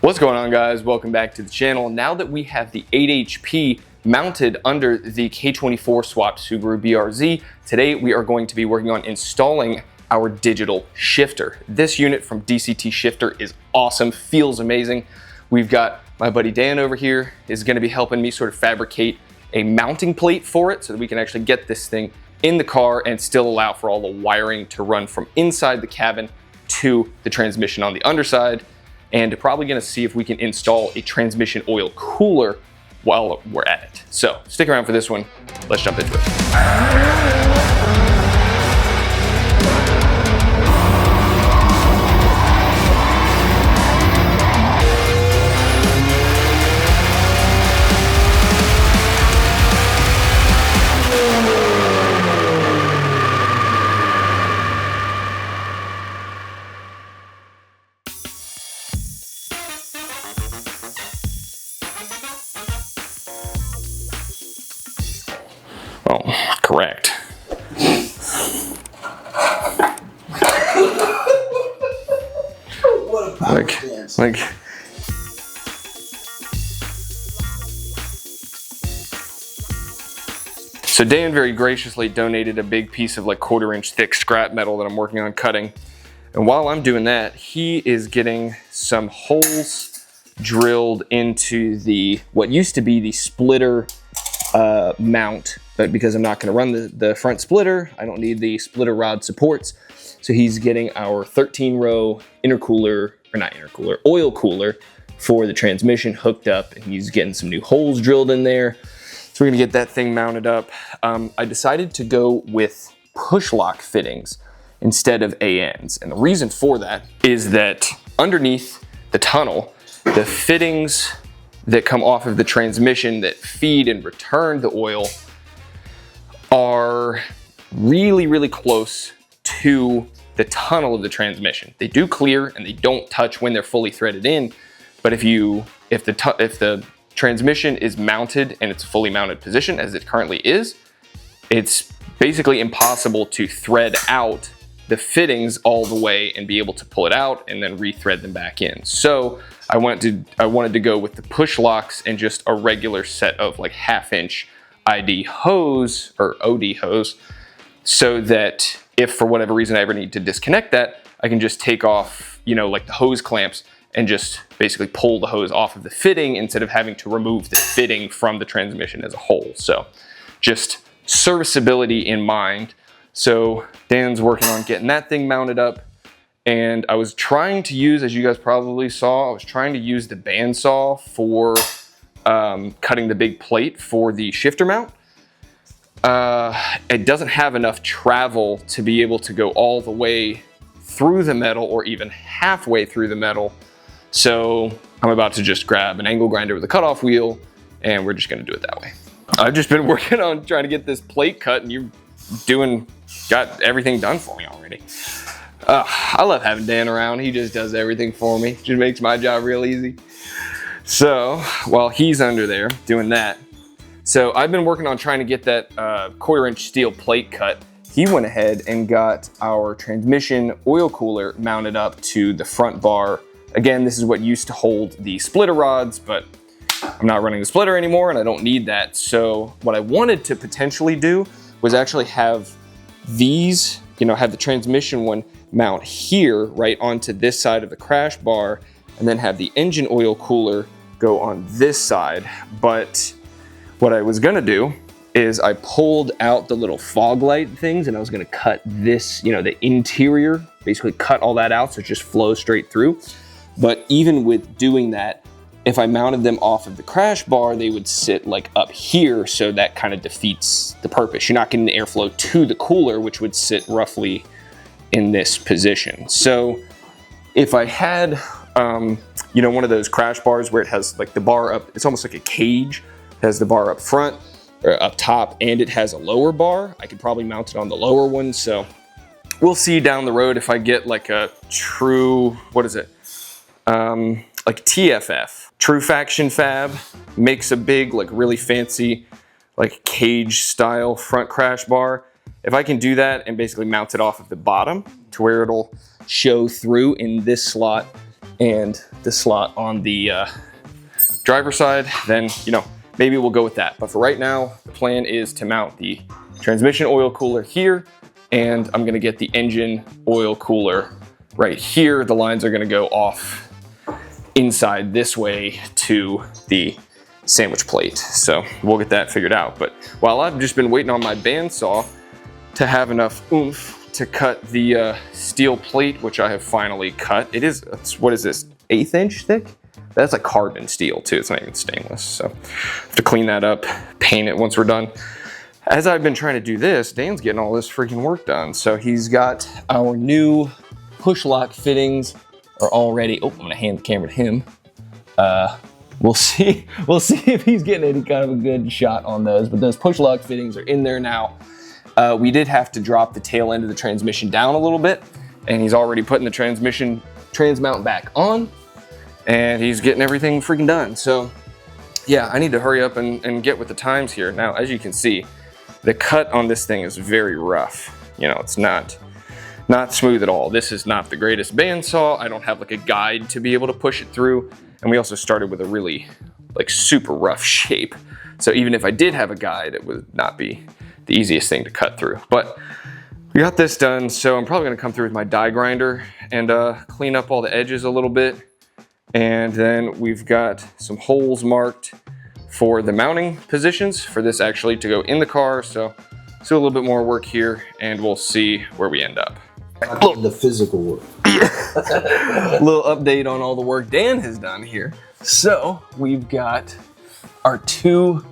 What's going on, guys? Welcome back to the channel. Now that we have the 8 HP mounted under the K24 swapped Subaru BRZ, today we are going to be working on installing our digital shifter. This unit from DCT Shifter is awesome, feels amazing. We've got my buddy Dan over here is going to be helping me sort of fabricate a mounting plate for it so that we can actually get this thing in the car and still allow for all the wiring to run from inside the cabin to the transmission on the underside. And probably gonna see if we can install a transmission oil cooler while we're at it. So stick around for this one. Let's jump into it. Oh, correct. What a power stance. So Dan very graciously donated a big piece of like 1/4-inch thick scrap metal that I'm working on cutting. And while I'm doing that, he is getting some holes drilled into the, what used to be the splitter mount, but because I'm not going to run the front splitter, I don't need the splitter rod supports. So he's getting our 13-row intercooler, or not intercooler, oil cooler for the transmission hooked up, and he's getting some new holes drilled in there. So we're gonna get that thing mounted up. I decided to go with push lock fittings instead of ANs. And the reason for that is that underneath the tunnel, the fittings that come off of the transmission that feed and return the oil are really, really close to the tunnel of the transmission. They do clear and they don't touch when they're fully threaded in, but if the transmission is mounted in its fully mounted position as it currently is, it's basically impossible to thread out the fittings all the way and be able to pull it out and then re-thread them back in. So I wanted to go with the push locks and just a regular set of like 1/2-inch ID hose or OD hose, so that if for whatever reason I ever need to disconnect that, I can just take off, you know, like the hose clamps and just basically pull the hose off of the fitting instead of having to remove the fitting from the transmission as a whole. So just serviceability in mind. So Dan's working on getting that thing mounted up. And I was trying to use, as you guys probably saw, I was trying to use the bandsaw for cutting the big plate for the shifter mount. It doesn't have enough travel to be able to go all the way through the metal or even halfway through the metal. So I'm about to just grab an angle grinder with a cutoff wheel and we're just gonna do it that way. I've just been working on trying to get this plate cut and you've got everything done for me already. I love having Dan around. He just does everything for me. Just makes my job real easy. So while he's under there doing that, so I've been working on trying to get that 1/4-inch steel plate cut. He went ahead and got our transmission oil cooler mounted up to the front bar. Again, this is what used to hold the splitter rods, but I'm not running the splitter anymore and I don't need that. So what I wanted to potentially do was actually have these, you know, have the transmission one mount here right onto this side of the crash bar and then have the engine oil cooler go on this side. But what I was gonna do is I pulled out the little fog light things and I was gonna cut this, you know, the interior, basically cut all that out so it just flows straight through. But even with doing that, if I mounted them off of the crash bar, they would sit like up here, so that kind of defeats the purpose. You're not getting the airflow to the cooler, which would sit roughly in this position. So if I had, you know, one of those crash bars where it has like the bar up, it's almost like a cage, it has the bar up front or up top and it has a lower bar, I could probably mount it on the lower one. So we'll see down the road if I get like a true, what is it? Like TFF, True Faction Fab, makes a big, like really fancy, like cage style front crash bar. If I can do that and basically mount it off of the bottom to where it'll show through in this slot, and the slot on the driver's side, then, you know, maybe we'll go with that. But for right now, the plan is to mount the transmission oil cooler here, and I'm gonna get the engine oil cooler right here. The lines are gonna go off inside this way to the sandwich plate. So we'll get that figured out. But while I've just been waiting on my bandsaw to have enough oomph to cut the steel plate, which I have finally cut. What is this, 1/8 inch thick? That's like carbon steel too, it's not even stainless. So I have to clean that up, paint it once we're done. As I've been trying to do this, Dan's getting all this freaking work done. So he's got our new push lock fittings are already, oh, I'm gonna hand the camera to him. We'll see if he's getting any kind of a good shot on those, but those push lock fittings are in there now. We did have to drop the tail end of the transmission down a little bit, and he's already putting the trans mount back on, and he's getting everything freaking done. So yeah, I need to hurry up and get with the times here. Now, as you can see, the cut on this thing is very rough. You know, it's not smooth at all. This is not the greatest bandsaw. I don't have like a guide to be able to push it through. And we also started with a really like super rough shape. So even if I did have a guide, it would not be the easiest thing to cut through. But we got this done, so I'm probably gonna come through with my die grinder and clean up all the edges a little bit. And then we've got some holes marked for the mounting positions for this actually to go in the car. So let's do a little bit more work here and we'll see where we end up. The physical work. Little update on all the work Dan has done here. So we've got our 2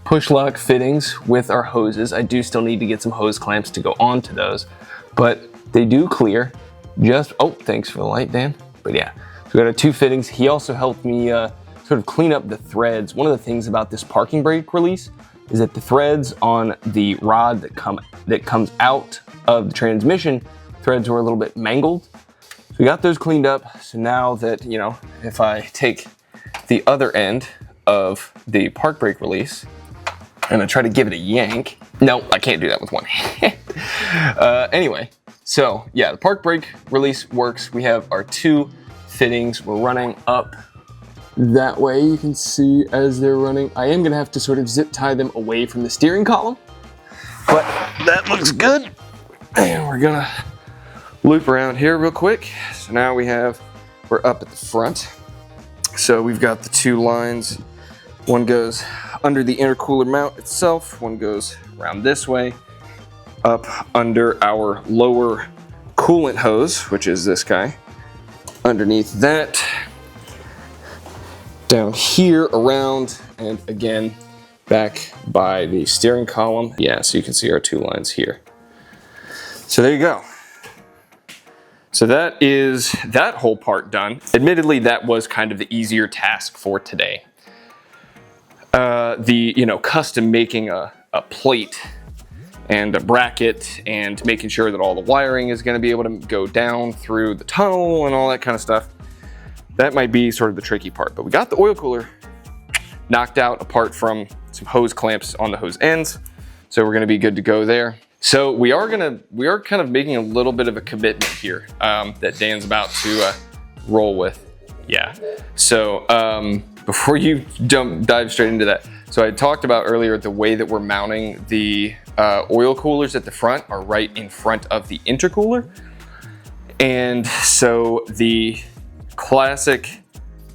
push lock fittings with our hoses. I do still need to get some hose clamps to go onto those, but they do clear. Oh, thanks for the light, Dan. But yeah, so we got our 2 fittings. He also helped me sort of clean up the threads. One of the things about this parking brake release is that the threads on the rod that comes out of the transmission, threads were a little bit mangled. So we got those cleaned up. So now that, you know, if I take the other end of the park brake release and I try to give it a yank. No, I can't do that with one hand. Anyway, so yeah, the park brake release works. We have our 2 fittings. We're running up that way. You can see as they're running. I am gonna have to sort of zip tie them away from the steering column, but that looks good. And we're gonna loop around here real quick. So now we're up at the front. So we've got the 2 lines. One goes under the intercooler mount itself. One goes around this way, up under our lower coolant hose, which is this guy. Underneath that, down here around, and again, back by the steering column. Yeah, so you can see our 2 lines here. So there you go. So that is that whole part done. Admittedly, that was kind of the easier task for today. Custom making a plate and a bracket and making sure that all the wiring is gonna be able to go down through the tunnel and all that kind of stuff. That might be sort of the tricky part, but we got the oil cooler knocked out apart from some hose clamps on the hose ends. So we're gonna be good to go there. So we are kind of making a little bit of a commitment here that Dan's about to roll with. Yeah, so before you dive straight into that, so I talked about earlier the way that we're mounting the oil coolers at the front are right in front of the intercooler. And so the classic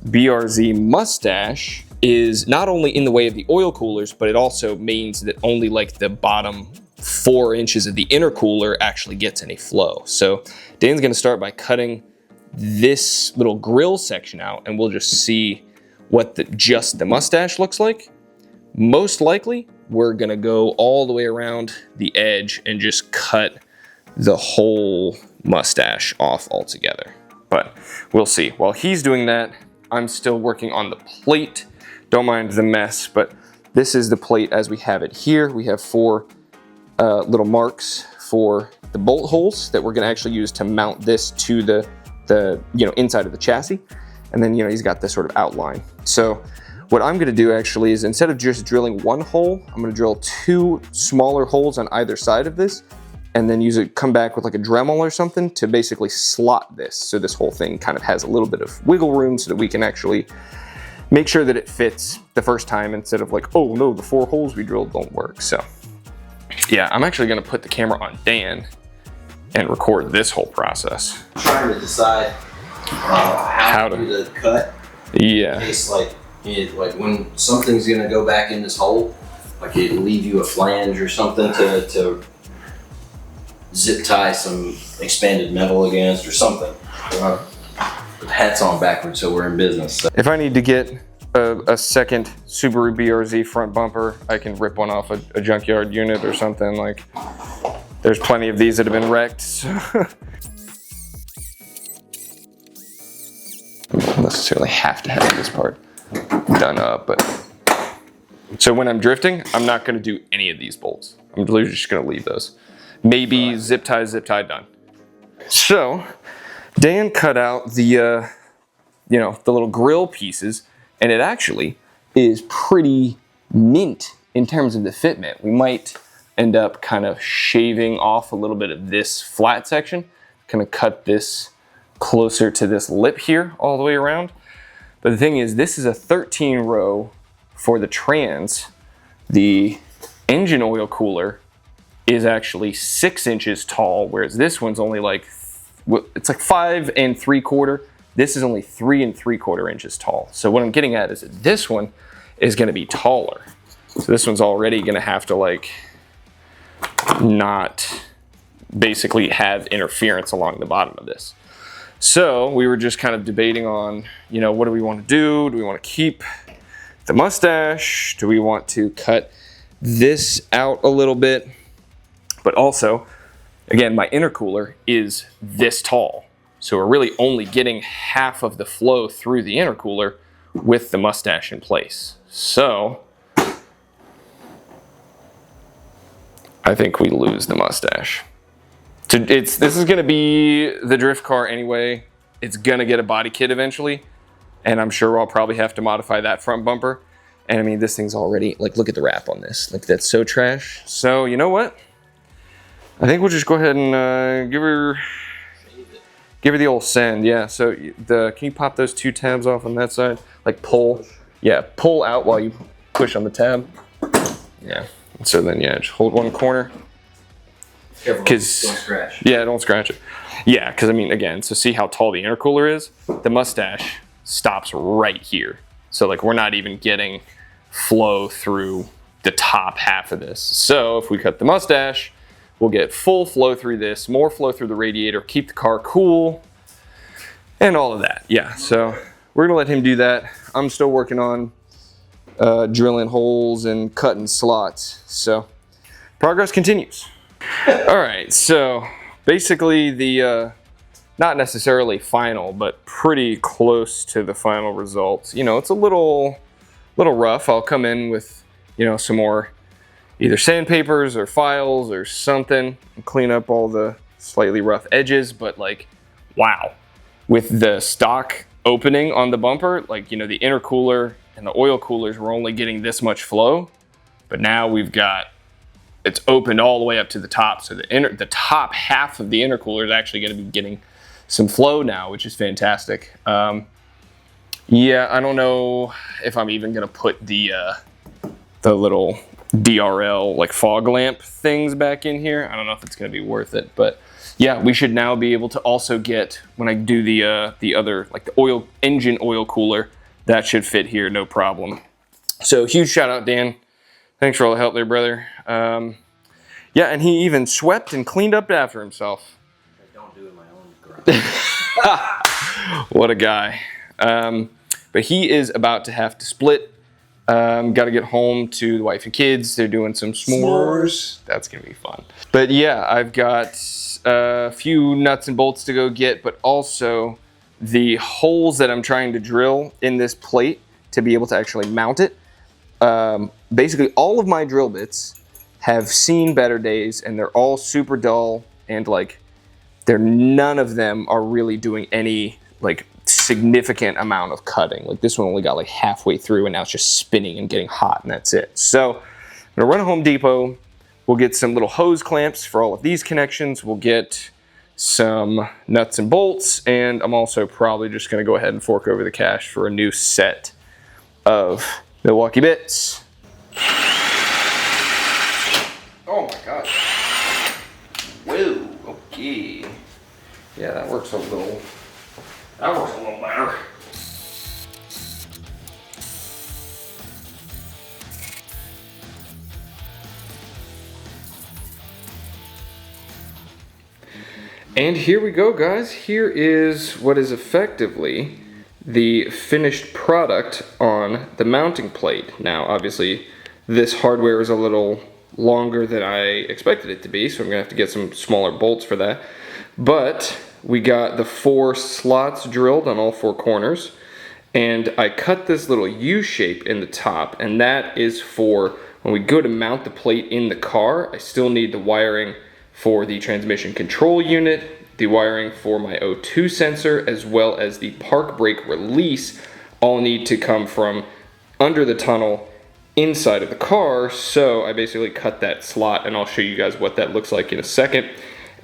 BRZ mustache is not only in the way of the oil coolers, but it also means that only like the bottom 4 inches of the intercooler actually gets any flow. So Dan's gonna start by cutting this little grill section out, and we'll just see what just the mustache looks like. Most likely, we're gonna go all the way around the edge and just cut the whole mustache off altogether. But we'll see. While he's doing that, I'm still working on the plate. Don't mind the mess, but this is the plate as we have it here. We have 4 little marks for the bolt holes that we're gonna actually use to mount this to the inside of the chassis. And then, he's got this sort of outline. So what I'm gonna do actually is instead of just drilling 1 hole, I'm gonna drill 2 smaller holes on either side of this and then come back with like a Dremel or something to basically slot this. So this whole thing kind of has a little bit of wiggle room so that we can actually make sure that it fits the first time instead of like, oh no, the 4 holes we drilled don't work. So yeah, I'm actually gonna put the camera on Dan and record this whole process. I'm trying to decide how to do the cut. Yeah. In case like when something's gonna go back in this hole, like it'll leave you a flange or something to zip tie some expanded metal against or something. The hat's on backwards, so we're in business. So. If I need to get a second Subaru BRZ front bumper, I can rip one off a junkyard unit or something. Like, there's plenty of these that have been wrecked. So. I don't necessarily have to have this part done up, but. So when I'm drifting, I'm not gonna do any of these bolts. I'm literally just gonna leave those. Maybe zip tie, done. So, Dan cut out the, the little grill pieces, and it actually is pretty mint in terms of the fitment. We might end up kind of shaving off a little bit of this flat section, kind of cut this closer to this lip here all the way around. But the thing is, this is a 13 row for the trans. The engine oil cooler is actually 6 inches tall, whereas this one's only like, it's like 5 3/4. This is only 3 3/4 inches tall. So what I'm getting at is that this one is gonna be taller. So this one's already gonna have to like not basically have interference along the bottom of this. So we were just kind of debating on, what do we want to do? Do we want to keep the mustache? Do we want to cut this out a little bit? But also, again, my intercooler is this tall. So we're really only getting half of the flow through the intercooler with the mustache in place. So I think we lose the mustache. So this is gonna be the drift car anyway. It's gonna get a body kit eventually, and I'm sure I'll probably have to modify that front bumper. And I mean, this thing's already, like, look at the wrap on this. Like, that's so trash. So you know what? I think we'll just go ahead and give her the old send. Yeah, so can you pop those 2 tabs off on that side? Like pull, yeah, pull out while you push on the tab. Yeah, so then yeah, just hold one corner. Because don't scratch. Yeah, don't scratch it. Yeah, because I mean, again, so see how tall the intercooler is? The mustache stops right here. So like we're not even getting flow through the top half of this. So if we cut the mustache, we'll get full flow through this, more flow through the radiator, keep the car cool, and all of that. Yeah, so we're gonna let him do that. I'm still working on drilling holes and cutting slots. So progress continues. All right, so basically the, not necessarily final, but pretty close to the final results. It's a little rough. I'll come in with, some more either sandpapers or files or something and clean up all the slightly rough edges. But like, wow, with the stock opening on the bumper, like, the intercooler and the oil coolers were only getting this much flow, but now it's opened all the way up to the top. So the top half of the intercooler is actually going to be getting some flow now, which is fantastic. Yeah, I don't know if I'm even going to put the little DRL like fog lamp things back in here. I don't know if it's going to be worth it, but yeah, we should now be able to also get, when I do the other, like the engine oil cooler, that should fit here, no problem. So huge shout out, Dan. Thanks for all the help there, brother. Yeah, and he even swept and cleaned up after himself. I don't do it in my own garage. What a guy. But he is about to have to split. Got to get home to the wife and kids. They're doing some s'mores. That's going to be fun. But yeah, I've got a few nuts and bolts to go get, but also the holes that I'm trying to drill in this plate to be able to actually mount it. Basically, all of my drill bits have seen better days, and they're all super dull, and like, none of them are really doing any like significant amount of cutting. Like this one only got like halfway through, and now it's just spinning and getting hot, and that's it. So I'm gonna run to Home Depot. We'll get some little hose clamps for all of these connections. We'll get some nuts and bolts, and I'm also probably just going to go ahead and fork over the cash for a new set of Milwaukee bits. Oh my god. Whoa, okay. Yeah, that works a little better. And here we go, guys. Here is what is effectively the finished product on the mounting plate. Now, obviously, this hardware is a little longer than I expected it to be, so I'm gonna have to get some smaller bolts for that. But we got the 4 slots drilled on all 4 corners, and I cut this little U shape in the top, and that is for when we go to mount the plate in the car. I still need the wiring for the transmission control unit, the wiring for my O2 sensor, as well as the park brake release, all need to come from under the tunnel inside of the car. So I basically cut that slot, and I'll show you guys what that looks like in a second.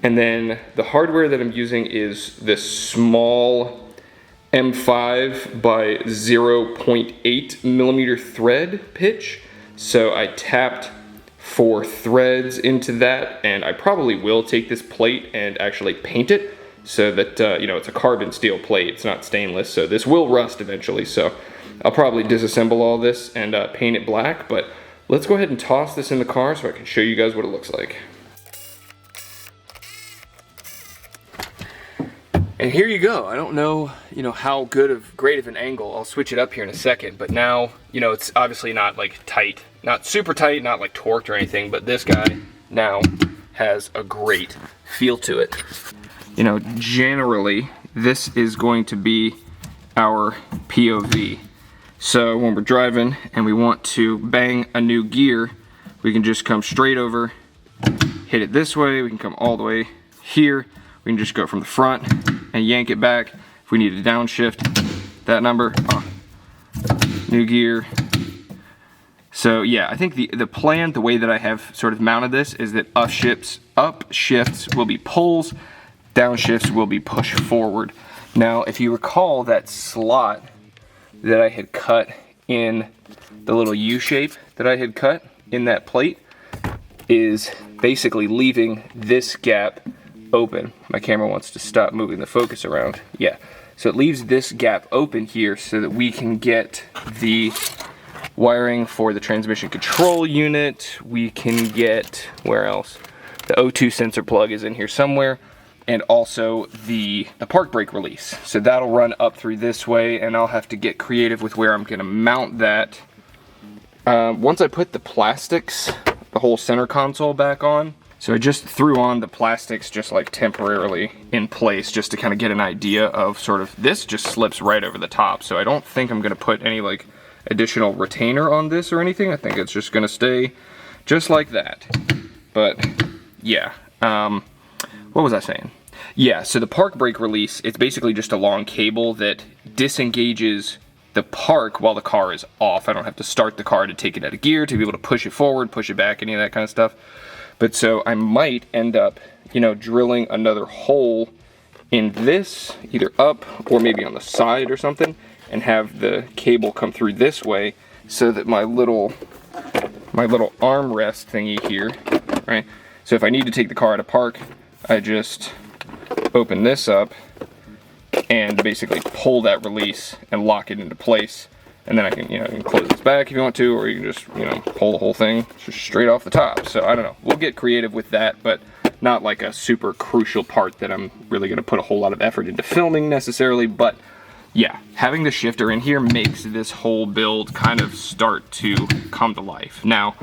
And then the hardware that I'm using is this small M5 by 0.8 millimeter thread pitch. So I tapped 4 threads into that, and I probably will take this plate and actually paint it so that, you know, it's a carbon steel plate, it's not stainless, so this will rust eventually. So I'll probably disassemble all this and paint it black, but let's go ahead and toss this in the car so I can show you guys what it looks like. And here you go. I don't know, you know, how great of an angle. I'll switch it up here in a second, but now, you know, it's obviously not like tight, not super tight, not like torqued or anything, but this guy now has a great feel to it. You know, generally, this is going to be our POV. So when we're driving and we want to bang a new gear, we can just come straight over, hit it this way, we can come all the way here, we can just go from the front and yank it back. If we need to downshift that number, new gear. So yeah, I think the plan, the way that I have sort of mounted this, is that up shifts will be pulls, downshifts will be push forward. Now, if you recall that slot that I had cut in the little U shape that I had cut in that plate is basically leaving this gap open. My camera wants to stop moving the focus around. Yeah, so it leaves this gap open here so that we can get the wiring for the transmission control unit. We can get, where else? The O2 sensor plug is in here somewhere, and also the park brake release. So that'll run up through this way, and I'll have to get creative with where I'm gonna mount that. Once I put the plastics, the whole center console back on, so I just threw on the plastics just like temporarily in place just to kind of get an idea of sort of, this just slips right over the top. So I don't think I'm gonna put any like additional retainer on this or anything. I think it's just gonna stay just like that. But yeah, what was I saying? Yeah, so the park brake release, it's basically just a long cable that disengages the park while the car is off. I don't have to start the car to take it out of gear to be able to push it forward, push it back, any of that kind of stuff. But so I might end up, you know, drilling another hole in this, either up or maybe on the side or something, and have the cable come through this way so that my little armrest thingy here, right? So if I need to take the car out of park, I just open this up and basically pull that release and lock it into place. And then I can, you know, you can close this back if you want to, or you can just, you know, pull the whole thing just straight off the top. So I don't know, we'll get creative with that, but not like a super crucial part that I'm really gonna put a whole lot of effort into filming necessarily. But yeah, having the shifter in here makes this whole build kind of start to come to life. Now,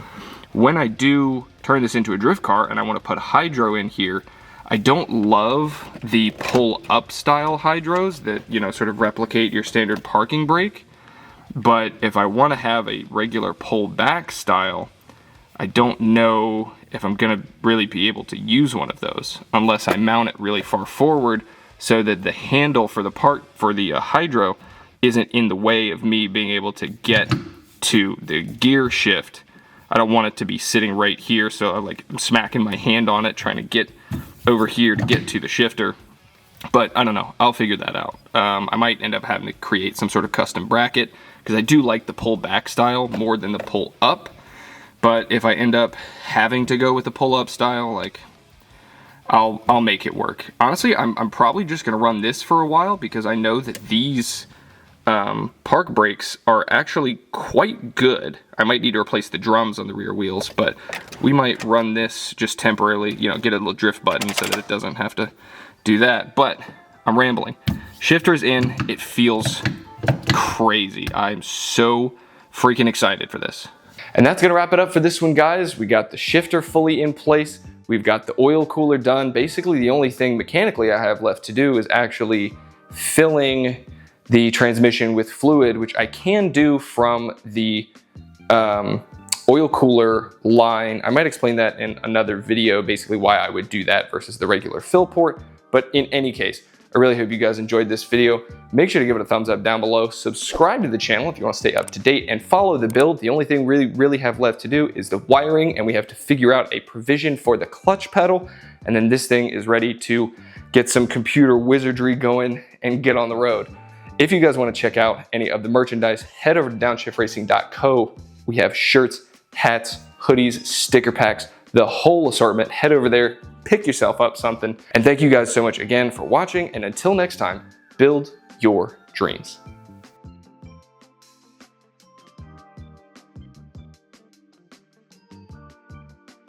when I do turn this into a drift car and I want to put a hydro in here, I don't love the pull-up style hydros that, you know, sort of replicate your standard parking brake. But if I want to have a regular pull-back style, I don't know if I'm going to really be able to use one of those unless I mount it really far forward so that the handle for the hydro isn't in the way of me being able to get to the gear shift. I don't want it to be sitting right here, so I'm smacking my hand on it trying to get over here to get to the shifter. But I don't know, I'll figure that out. I might end up having to create some sort of custom bracket, because I do like the pull back style more than the pull up. But if I end up having to go with the pull up style, like, I'll make it work. Honestly, I'm probably just gonna run this for a while, because I know that these park brakes are actually quite good. I might need to replace the drums on the rear wheels, but we might run this just temporarily, you know, get a little drift button so that it doesn't have to do that. But I'm rambling. Shifter's in, it feels crazy. I'm so freaking excited for this. And that's gonna wrap it up for this one, guys. We got the shifter fully in place. We've got the oil cooler done. Basically, the only thing mechanically I have left to do is actually filling the transmission with fluid, which I can do from the oil cooler line. I might explain that in another video, basically why I would do that versus the regular fill port. But in any case, I really hope you guys enjoyed this video. Make sure to give it a thumbs up down below. Subscribe to the channel if you want to stay up to date, and follow the build. The only thing we really have left to do is the wiring, and we have to figure out a provision for the clutch pedal. And then this thing is ready to get some computer wizardry going and get on the road. If you guys want to check out any of the merchandise, head over to downshiftracing.co. We have shirts, hats, hoodies, sticker packs, the whole assortment. Head over there, pick yourself up something. And thank you guys so much again for watching. And until next time, build your dreams.